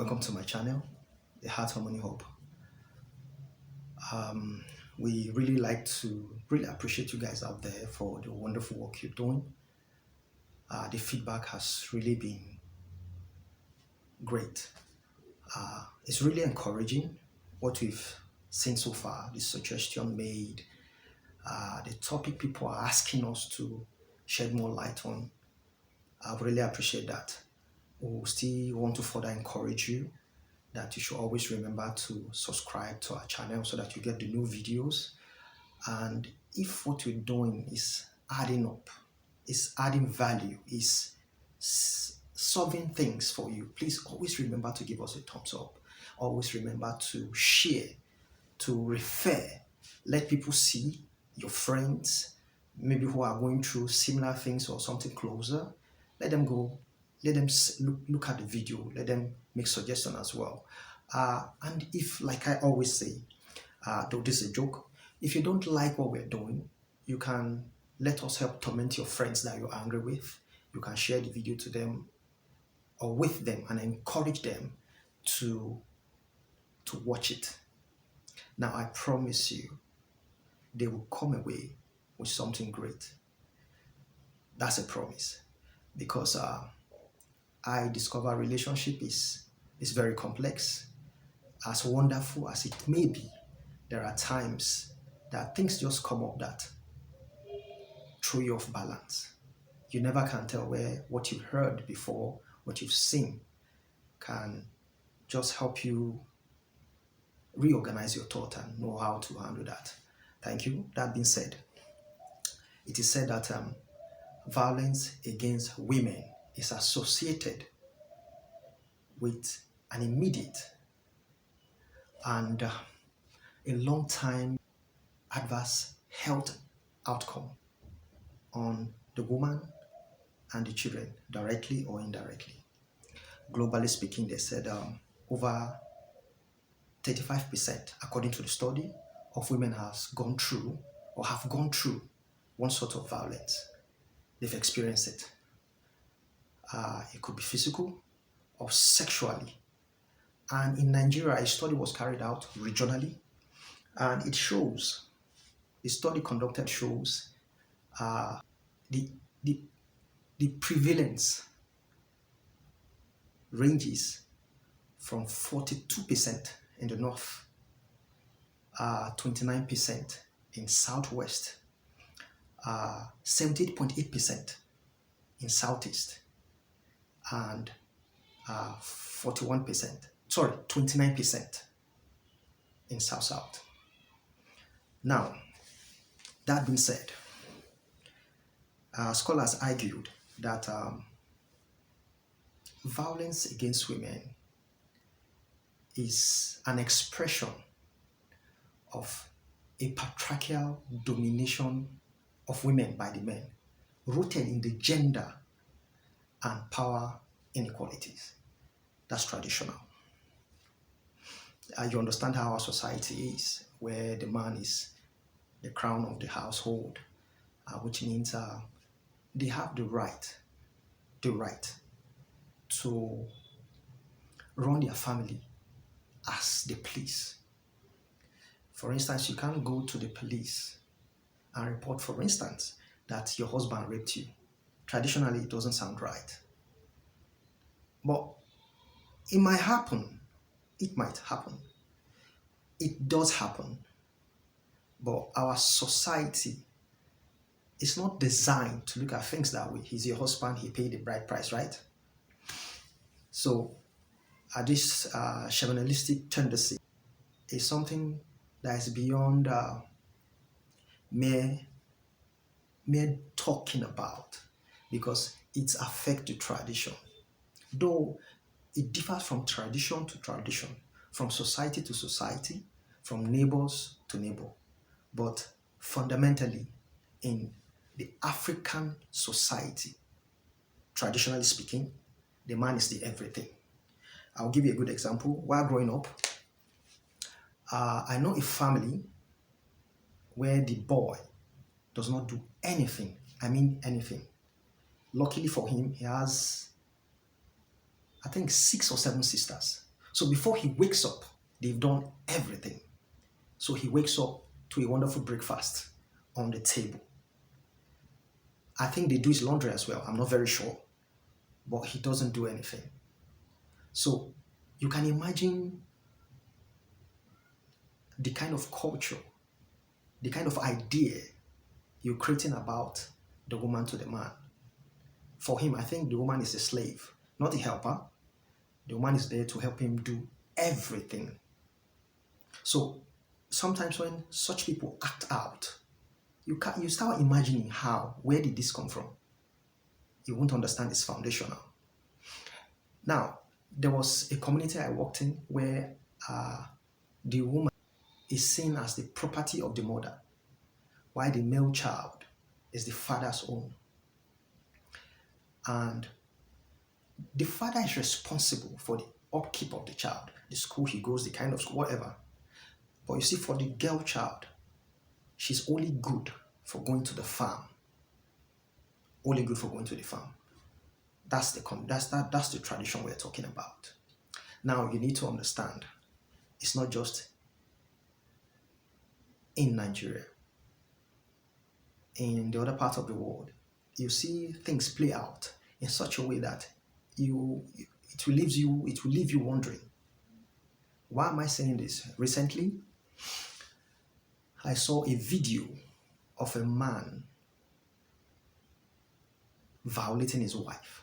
Welcome to my channel, The Heart Harmony Hub. We really appreciate you guys out there for the wonderful work you're doing. The feedback has really been great. It's really encouraging what we've seen so far, the suggestion made, the topic people are asking us to shed more light on. I really appreciate that. We still want to further encourage you that you should always remember to subscribe to our channel so that you get the new videos. And if what you're doing is adding up, is adding value, is solving things for you, please always remember to give us a thumbs up. Always remember to share, to refer, let people see, your friends, maybe who are going through similar things or something closer. Let them go, let them look at the video, let them make suggestions as well. And if, like I always say, though this is a joke, if you don't like what we're doing, you can let us help torment your friends that you're angry with. You can share the video to them or with them and encourage them to watch it. Now, I promise you, they will come away with something great. That's a promise. Because I discover relationship is very complex. As wonderful as it may be, there are times that things just come up that throw you off balance. You never can tell where what you've heard before, what you've seen, can just help you reorganize your thought and know how to handle that. Thank you. That being said, it is said that violence against women is associated with an immediate and a long time adverse health outcome on the woman and the children, directly or indirectly. Globally speaking, they said over 35%, according to the study, of women has gone through or have gone through one sort of violence. They've experienced it. It could be physical or sexually. And in Nigeria, a study was carried out regionally, and it shows, the study conducted shows the prevalence ranges from 42% in the north, 29% in southwest, 78.8% in southeast, and 29% in south. Now, that being said, scholars argued that violence against women is an expression of a patriarchal domination of women by the men, rooted in the gender and power inequalities. That's traditional. You understand how our society is, where the man is the crown of the household, which means they have the right to run their family as they please. For instance, you can't go to the police and report, for instance, that your husband raped you. Traditionally, it doesn't sound right. But it might happen. It might happen. It does happen. But our society is not designed to look at things that way. He's your husband, he paid the bride price, right? So this chauvinistic tendency is something that is beyond mere talking about, because it affects the tradition. Though it differs from tradition to tradition, from society to society, from neighbors to neighbor. But fundamentally, in the African society, traditionally speaking, the man is the everything. I'll give you a good example. While growing up, I know a family where the boy does not do anything. I mean anything. Luckily for him, he has, I think, 6 or 7 sisters. So before he wakes up, they've done everything. So he wakes up to a wonderful breakfast on the table. I think they do his laundry as well. I'm not very sure, but he doesn't do anything. So you can imagine the kind of culture, the kind of idea you're creating about the woman to the man. For him, I think the woman is a slave, not a helper. The woman is there to help him do everything. So sometimes when such people act out, you start imagining how, where did this come from? You won't understand it's foundational. Now, there was a community I worked in where the woman is seen as the property of the mother, while the male child is the father's own. And the father is responsible for the upkeep of the child, the school he goes, the kind of school, whatever. But you see, for the girl child, she's only good for going to the farm. Only good for going to the farm. That's the tradition we're talking about. Now you need to understand, it's not just in Nigeria. In the other part of the world, you see things play out in such a way that it will leave you wondering. Why am I saying this? Recently, I saw a video of a man violating his wife.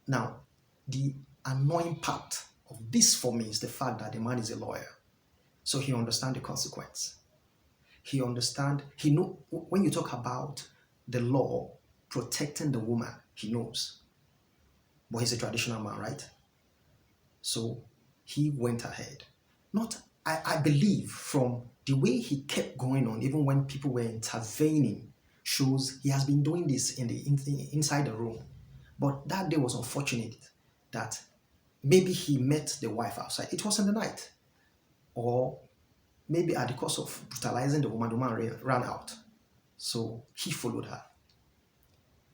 Now, the annoying part of this for me is the fact that the man is a lawyer. So he understands the consequence. He know when you talk about the law protecting the woman, he knows. But he's a traditional man, right? So he went ahead. I believe from the way he kept going on, even when people were intervening, shows he has been doing this inside the room. But that day was unfortunate that maybe he met the wife outside. It was in the night. Or maybe at the cost of brutalizing the woman ran out. So he followed her.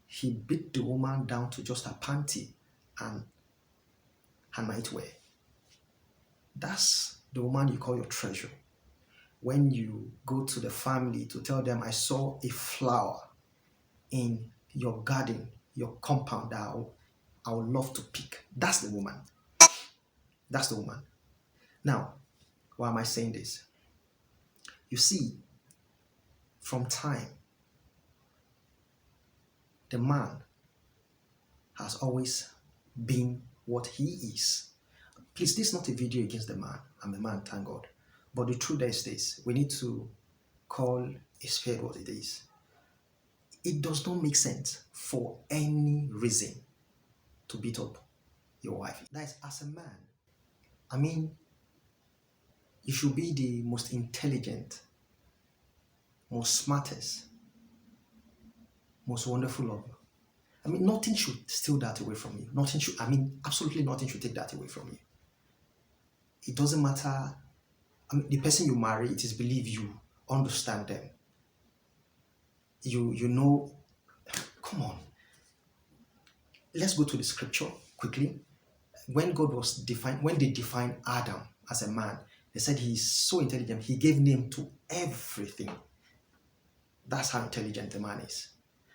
He beat the woman down to just her panty and her nightwear. That's the woman you call your treasure. When you go to the family to tell them, I saw a flower in your garden, your compound that I would love to pick. That's the woman. That's the woman. Now, why am I saying this? You see, from time, the man has always been what he is. Please, this is not a video against the man. I'm a man, thank God. But the truth is this: we need to call a spade what it is. It does not make sense for any reason to beat up your wife. That is, as a man, I mean, you should be the most intelligent, most smartest, most wonderful lover. I mean, nothing should steal that away from you. Absolutely nothing should take that away from you. It doesn't matter. I mean, the person you marry, it is believed you understand them. You know, come on. Let's go to the scripture quickly. When they defined Adam as a man, they said he's so intelligent, he gave name to everything. That's how intelligent the man is.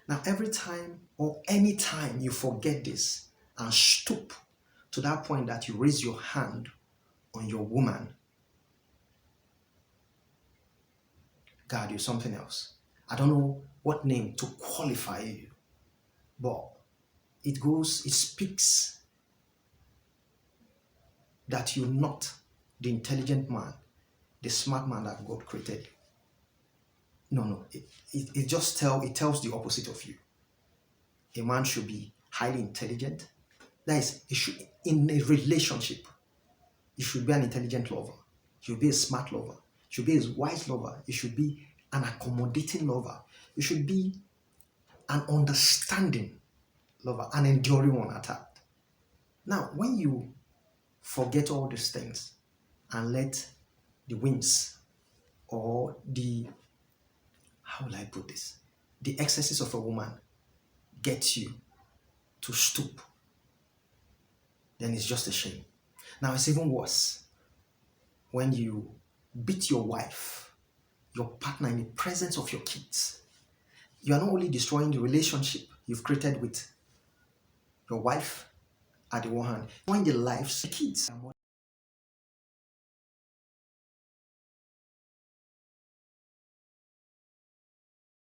Now, every time or any time you forget this and stoop to that point that you raise your hand on your woman, God, you're something else. I don't know what name to qualify you, but it speaks that you're not the intelligent man, the smart man that God created. No. It tells the opposite of you. A man should be highly intelligent. That is, in a relationship, you should be an intelligent lover. You should be a smart lover. You should be a wise lover. You should be an accommodating lover. You should be an understanding lover, an enduring one at that. Now, when you forget all these things and let the whims or how will I put this? The excesses of a woman get you to stoop, then it's just a shame. Now it's even worse when you beat your wife, your partner in the presence of your kids. You are not only destroying the relationship you've created with your wife at the one hand, destroying the lives of the kids.